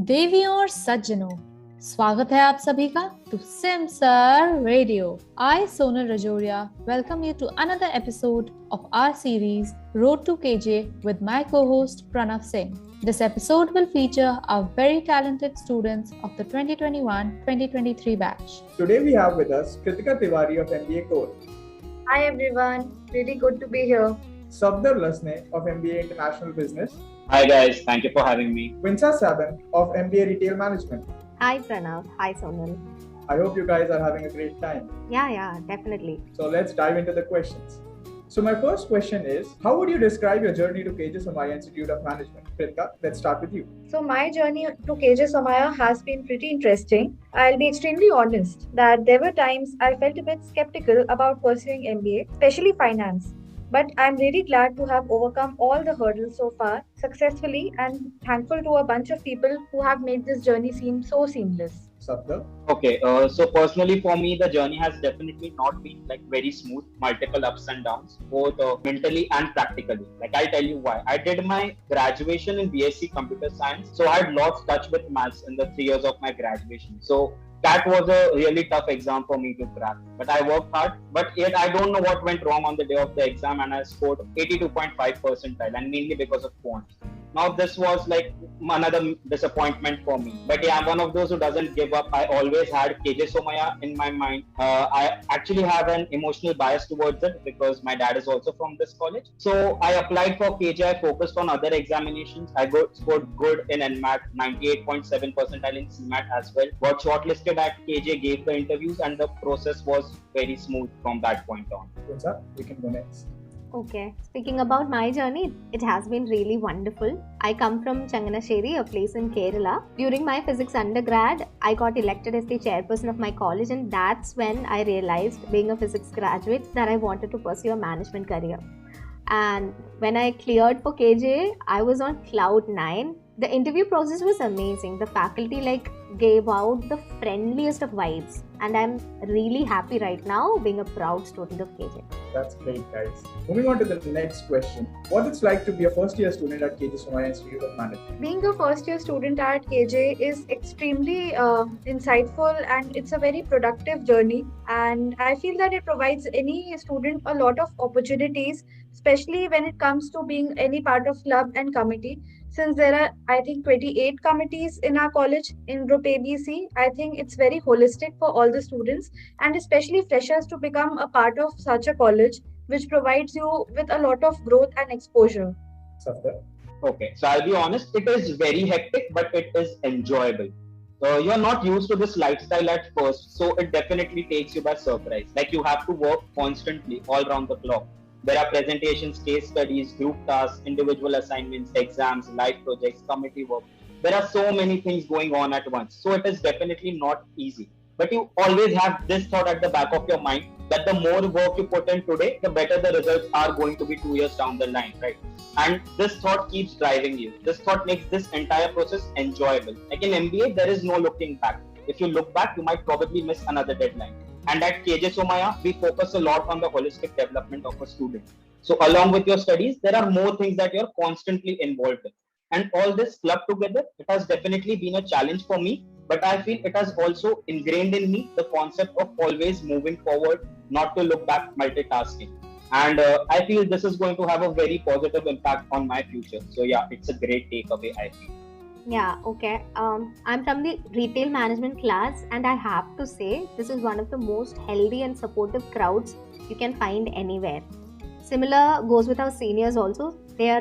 देवियों और सज्जनों, स्वागत है आप सभी का टू सिमसर radio. I, Sonal Rajoria, welcome you to another episode of our series Road to KJ with my co-host Pranav Singh. This episode will feature our very talented students of the 2021-2023 batch. Today we have with us Kritika Tiwari of MBA Core, Hi everyone, really good to be here. Safdar Lasne of MBA International Business, Hi guys, thank you for having me. Vinsa Saban of MBA Retail Management. Hi Pranav, hi Sonal. I hope you guys are having a great time. Yeah, definitely. So let's dive into the questions. So my first question is, how would you describe your journey to KJ Somaya Institute of Management? Kritika, let's start with you. So my journey to KJ Somaya has been pretty interesting. I'll be extremely honest that there were times I felt a bit skeptical about pursuing MBA, especially finance. But I'm really glad to have overcome all the hurdles so far successfully and thankful to a bunch of people who have made this journey seem so seamless. Safdar? Okay, so personally for me, the journey has definitely not been like very smooth, multiple ups and downs, both mentally and practically. Like I'll tell you why. I did my graduation in BSc Computer Science, so I had lost touch with maths in the 3 years of my graduation. So that was a really tough exam for me to crack. But I worked hard, but yet I don't know what went wrong on the day of the exam, and I scored 82.5 percentile, and mainly because of fonts. Now this was like another disappointment for me. But yeah, I'm one of those who doesn't give up. I always had KJ Somaya in my mind. I actually have an emotional bias towards it because my dad is also from this college. So I applied for KJ. I focused on other examinations. I scored good in NMAT, 98.7 percentile in CMAT as well. Got shortlisted at KJ, gave the interviews, and the process was very smooth from that point on. Vinsa, we can go next. Okay, speaking about my journey, it has been really wonderful. I come from Changanasheri, a place in Kerala. During my physics undergrad, I got elected as the chairperson of my college, and that's when I realized, being a physics graduate, that I wanted to pursue a management career. And when I cleared for KJ, I was on cloud 9. The interview process was amazing. The faculty gave out the friendliest of vibes, and I'm really happy right now being a proud student of KJ. That's great, guys. Moving on to the next question. What it's like to be a first-year student at KJ Somaya Institute of Management? Being a first year student at KJ is extremely insightful, and it's a very productive journey. And I feel that it provides any student a lot of opportunities, especially when it comes to being any part of club and committee. Since there are, I think, 28 committees in our college in Group ABC, I think it's very holistic for all the students and especially freshers to become a part of such a college, which provides you with a lot of growth and exposure. Safdar? Okay, so I'll be honest, it is very hectic, but it is enjoyable. You're not used to this lifestyle at first, so it definitely takes you by surprise. Like you have to work constantly all around the clock. There are presentations, case studies, group tasks, individual assignments, exams, live projects, committee work. There are so many things going on at once. So it is definitely not easy. But you always have this thought at the back of your mind that the more work you put in today, the better the results are going to be 2 years down the line, right? And this thought keeps driving you. This thought makes this entire process enjoyable. Like in MBA, there is no looking back. If you look back, you might probably miss another deadline. And at KJ Somaya, we focus a lot on the holistic development of a student. So along with your studies, there are more things that you're constantly involved in. And all this clubbed together, it has definitely been a challenge for me, but I feel it has also ingrained in me the concept of always moving forward, not to look back, multitasking. And I feel this is going to have a very positive impact on my future. So yeah, it's a great takeaway, I feel. Yeah, okay. I'm from the retail management class, and I have to say this is one of the most healthy and supportive crowds you can find anywhere. Similar goes with our seniors also. They are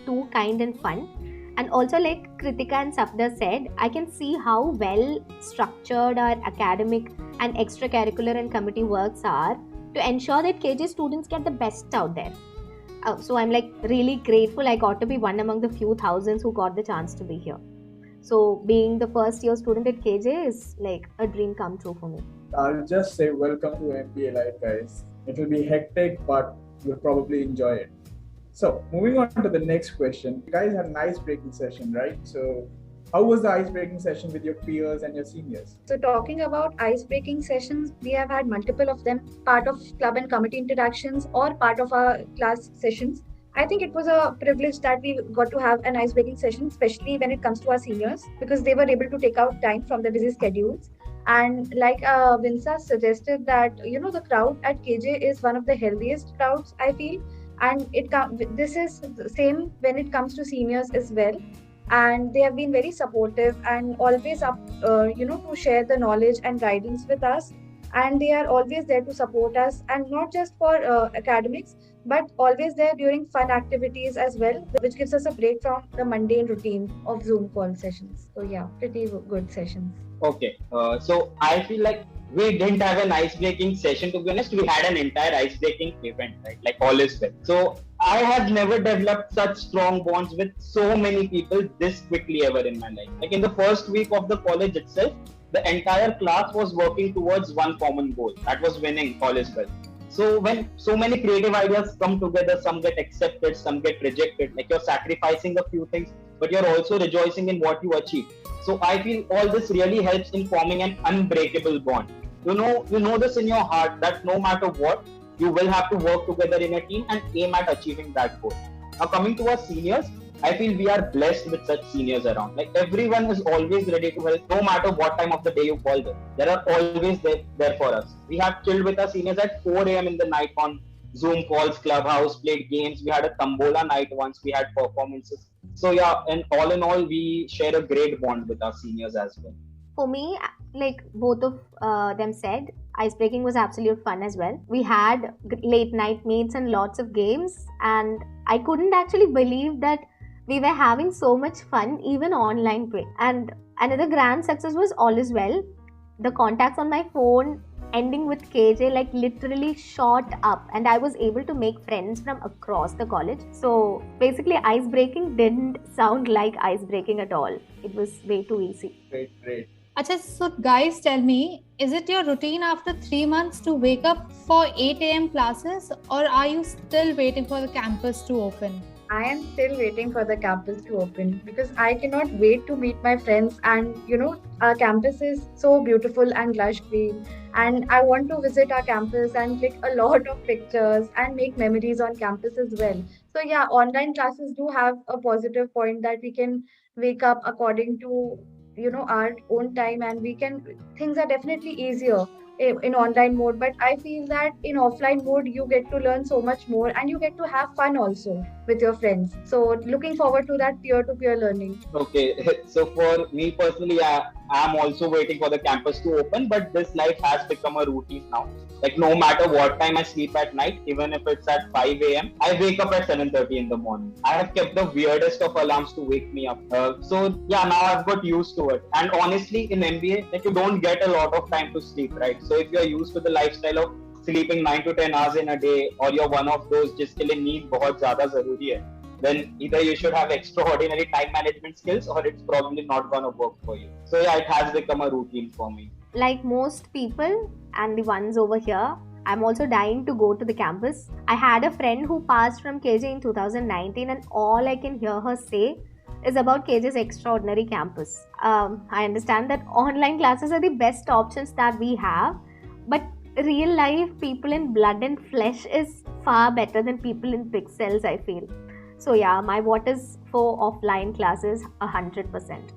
too kind and fun. And also, like Kritika and Safdar said, I can see how well structured our academic and extracurricular and committee works are to ensure that KJ students get the best out there. So I'm really grateful I got to be one among the few thousands who got the chance to be here. So being the first year student at KJ is like a dream come true for me. I'll just say welcome to MBA life, guys. It will be hectic, but you'll probably enjoy it. So moving on to the next question. You guys had an ice-breaking session, right? So how was the ice-breaking session with your peers and your seniors? So talking about ice-breaking sessions, we have had multiple of them, part of club and committee interactions or part of our class sessions. I think it was a privilege that we got to have an ice-breaking session, especially when it comes to our seniors, because they were able to take out time from their busy schedules. And like Vinsa suggested that, the crowd at KJ is one of the healthiest crowds, I feel. And this is the same when it comes to seniors as well. And they have been very supportive and always up, to share the knowledge and guidance with us. And they are always there to support us, and not just for academics, but always there during fun activities as well, which gives us a break from the mundane routine of Zoom call sessions. So yeah, pretty good sessions. Okay, so I feel like we didn't have an ice-breaking session. To be honest, we had an entire ice-breaking event, right? Like all is well. So I have never developed such strong bonds with so many people this quickly ever in my life. Like in the first week of the college itself, the entire class was working towards one common goal. That was winning all is well. So when so many creative ideas come together, some get accepted, some get rejected. Like you're sacrificing a few things, but you're also rejoicing in what you achieve. So I feel all this really helps in forming an unbreakable bond. You know this in your heart that no matter what, you will have to work together in a team and aim at achieving that goal. Now coming to our seniors, I feel we are blessed with such seniors around. Like everyone is always ready to help, no matter what time of the day you call them. They are always there for us. We have chilled with our seniors at 4 a.m. in the night on Zoom calls, Clubhouse, played games. We had a Tambola night once. We had performances. So yeah, and all in all, we share a great bond with our seniors as well. For me, like both of them said, icebreaking was absolute fun as well. We had late night meets and lots of games, and I couldn't actually believe that we were having so much fun even online play. And another grand success was all is well. The contacts on my phone ending with KJ like literally shot up, and I was able to make friends from across the college. So basically ice breaking didn't sound like ice breaking at all. It was way too easy. Great. Achha, so guys, tell me, is it your routine after 3 months to wake up for 8 a.m. classes, or are you still waiting for the campus to open? I am still waiting for the campus to open because I cannot wait to meet my friends. And our campus is so beautiful and lush green. And I want to visit our campus and click a lot of pictures and make memories on campus as well. So yeah, online classes do have a positive point that we can wake up according to our own time, and things are definitely easier in online mode. But I feel that in offline mode you get to learn so much more, and you get to have fun also with your friends. So looking forward to that peer-to-peer learning. Okay, so for me personally, I'm also waiting for the campus to open, but this life has become a routine now. Like no matter what time I sleep at night, even if it's at 5 a.m., I wake up at 7:30 in the morning. I have kept the weirdest of alarms to wake me up. So yeah, now I've got used to it. And honestly, in MBA, like you don't get a lot of time to sleep, right? So if you're used to the lifestyle of sleeping 9 to 10 hours in a day, or you're one of those जिसके लिए नींद बहुत ज़्यादा ज़रूरी है, then either you should have extraordinary time management skills, or it's probably not gonna work for you. So yeah, it has become a routine for me. Like most people and the ones over here, I'm also dying to go to the campus. I had a friend who passed from KJ in 2019, and all I can hear her say is about KJ's extraordinary campus. I understand that online classes are the best options that we have, but real life people in blood and flesh is far better than people in pixels, I feel. So yeah, my vote is for offline classes 100%.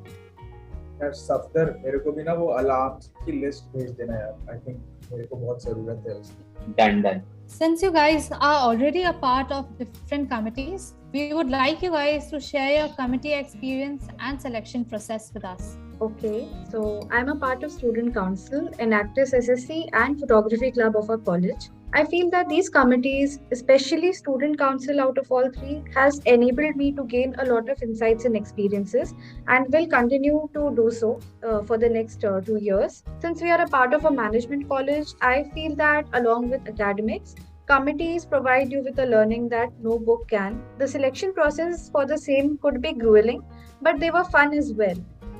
यार सफदर, मेरे को भी ना वो alarms की list भेज देना यार. I think मेरे को बहुत जरूरत है उसकी. Done. Since you guys are already a part of different committees, we would like you guys to share your committee experience and selection process with us. Okay, so I'm a part of Student Council, Enactus SSC, and Photography Club of our college. I feel that these committees, especially Student Council out of all three, has enabled me to gain a lot of insights and experiences, and will continue to do so for the next 2 years. Since we are a part of a management college, I feel that along with academics, committees provide you with a learning that no book can. The selection process for the same could be grueling, but they were fun as well.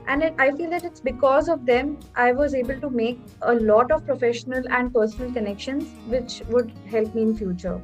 And I feel that it's because of them I was able to make a lot of professional and personal connections, which would help me in future.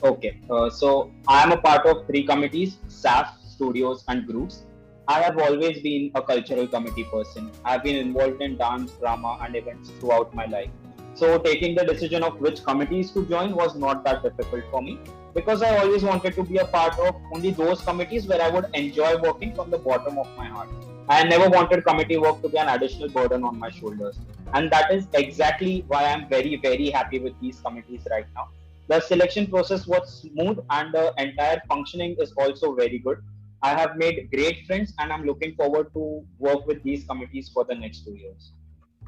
Okay, so I am a part of 3 committees: SAF, studios, and groups. I have always been a cultural committee person. I've been involved in dance, drama, and events throughout my life. So taking the decision of which committees to join was not that difficult for me. because I always wanted to be a part of only those committees where I would enjoy working from the bottom of my heart. I never wanted committee work to be an additional burden on my shoulders. And that is exactly why I'm very, very happy with these committees right now. The selection process was smooth and the entire functioning is also very good. I have made great friends and I'm looking forward to work with these committees for the next 2 years.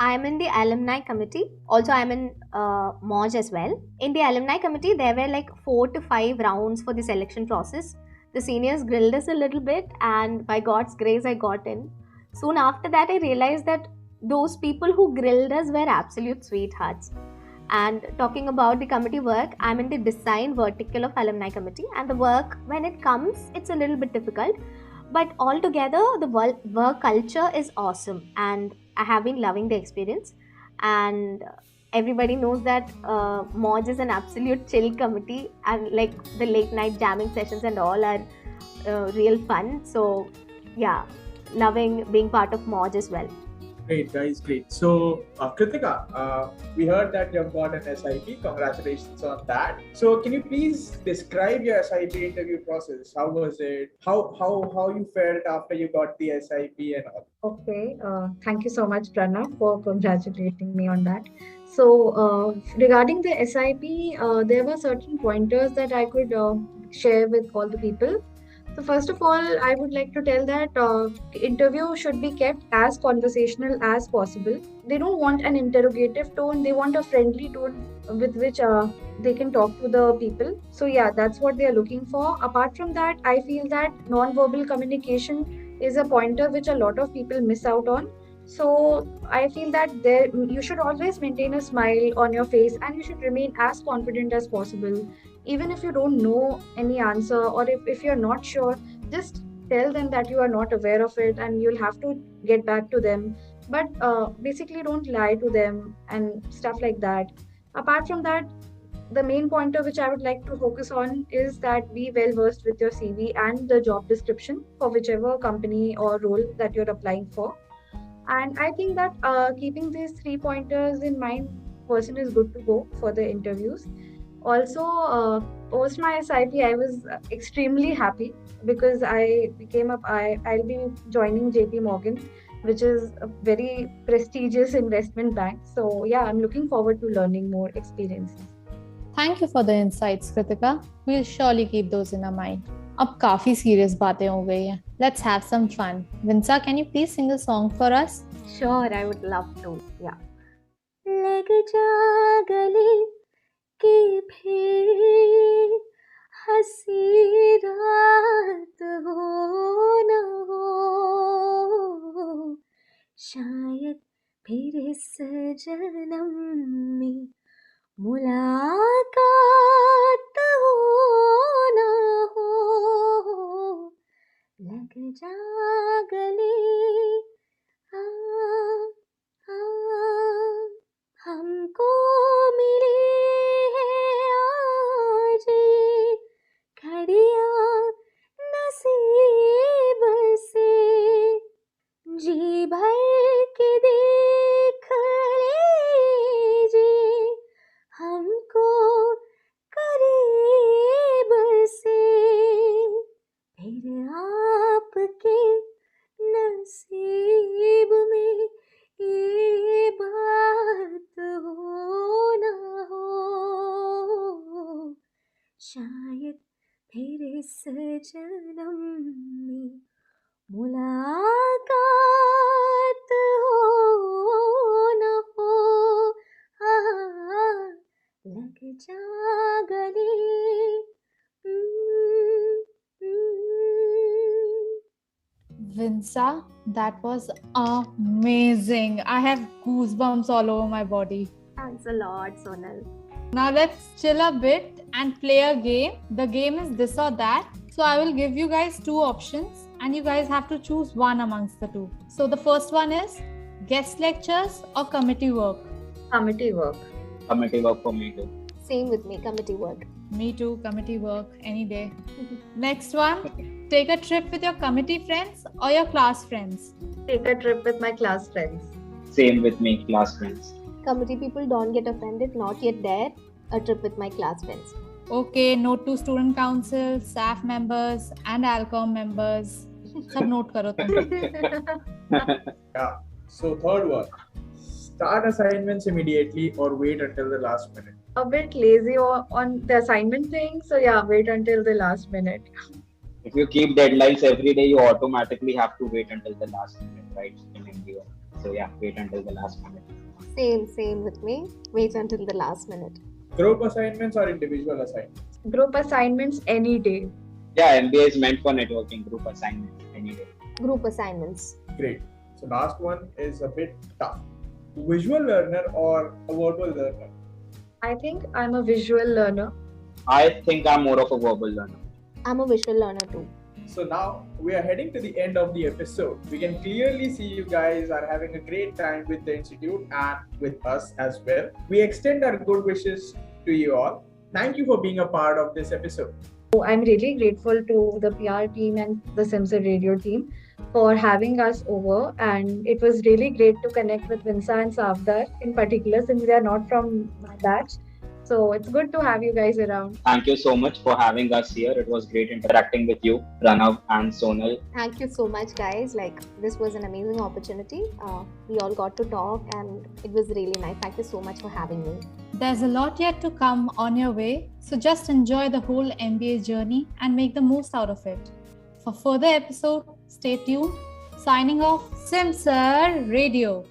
I'm in the alumni committee. Also, I'm in Moj as well. In the alumni committee, there were like 4 to 5 rounds for the selection process. The seniors grilled us a little bit, and by God's grace, I got in. Soon after that, I realized that those people who grilled us were absolute sweethearts. And talking about the committee work, I'm in the design vertical of alumni committee, and the work, when it comes, it's a little bit difficult. But altogether, the work culture is awesome, and I have been loving the experience. And everybody knows that Moj is an absolute chill committee, and like the late night jamming sessions and all are real fun. So, yeah, loving being part of Moj as well. Great, guys, great. So, Kritika, we heard that you've got an SIP. Congratulations on that. So, can you please describe your SIP interview process? How was it? How you felt after you got the SIP and all? Okay, thank you so much, Pranav, for congratulating me on that. So, regarding the SIP, there were certain pointers that I could share with all the people. So, first of all, I would like to tell that interview should be kept as conversational as possible. They don't want an interrogative tone; they want a friendly tone with which they can talk to the people. So, yeah, that's what they are looking for. Apart from that, I feel that non-verbal communication is a pointer which a lot of people miss out on. So I feel that there you should always maintain a smile on your face and you should remain as confident as possible. Even if you don't know any answer or if you're not sure, just tell them that you are not aware of it and you'll have to get back to them. But basically, don't lie to them and stuff like that. Apart from that, the main pointer which I would like to focus on is that be well versed with your CV and the job description for whichever company or role that you're applying for. And I think that keeping these 3 pointers in mind, person is good to go for the interviews. Also, post my SIP, I was extremely happy because I'll be joining JP Morgan, which is a very prestigious investment bank. So yeah, I'm looking forward to learning more experiences. Thank you for the insights, Kritika. We'll surely keep those in our mind. अब काफी serious बातें हो गई हैं. Let's have some fun. Vinsa, can you please sing a song for us? Sure, I would love to. Yeah. लग जा गले के फिर हंसी रात हो न हो, शायद फिर इस जन्म में मुलाकात हो न हो. लग जा गले, हाँ हाँ, हमको मिली है आज ये घड़ियाँ नसीब से, जी भर के देख लीजिए हमको करीब से, फिर आपके नसीब में ये बात हो न हो, शायद फिर इस जन्म में मुलाकात हो न हो. लग जा गले. Vinsa, that was amazing. I have goosebumps all over my body. Thanks a lot, Sonal. Now let's chill a bit and play a game. The game is this or that. So I will give you guys 2 options and you guys have to choose one amongst the 2. So the first one is guest lectures or committee work. Committee work. Committee work for me too. Same with me, committee work. Me too, committee work any day. Next one, take a trip with your committee friends or your class friends. Take a trip with my class friends. Same with me, class friends. Committee people don't get offended, not yet there. A trip with my class friends. Okay, note to student council, staff members and ALCOM members. सब note करो तुम. Yeah. So third one, start assignments immediately or wait until the last minute. A bit lazy on the assignment thing, so yeah, wait until the last minute. If you keep deadlines every day, you automatically have to wait until the last minute, right? In MBA. So yeah, wait until the last minute. Same with me. Wait until the last minute. Group assignments or individual assignments? Group assignments any day. Yeah, MBA is meant for networking. Group assignments anyway. Group assignments. Great. So last one is a bit tough. Visual learner or a verbal learner? I think I'm a visual learner. I think I'm more of a verbal learner. I'm a visual learner too. So now we are heading to the end of the episode. We can clearly see you guys are having a great time with the institute and with us as well. We extend our good wishes to you all. Thank you for being a part of this episode. I'm really grateful to the PR team and the Simsar Radio team for having us over, and it was really great to connect with Vinsa and Savdar in particular, since they are not from my batch. So it's good to have you guys around. Thank you so much for having us here. It was great interacting with you, Pranav and Sonal. Thank you so much, guys. This was an amazing opportunity. We all got to talk and it was really nice. Thank you so much for having me. There's a lot yet to come on your way, so just enjoy the whole MBA journey and make the most out of it. For further episode, stay tuned. Signing off, Simsar Radio.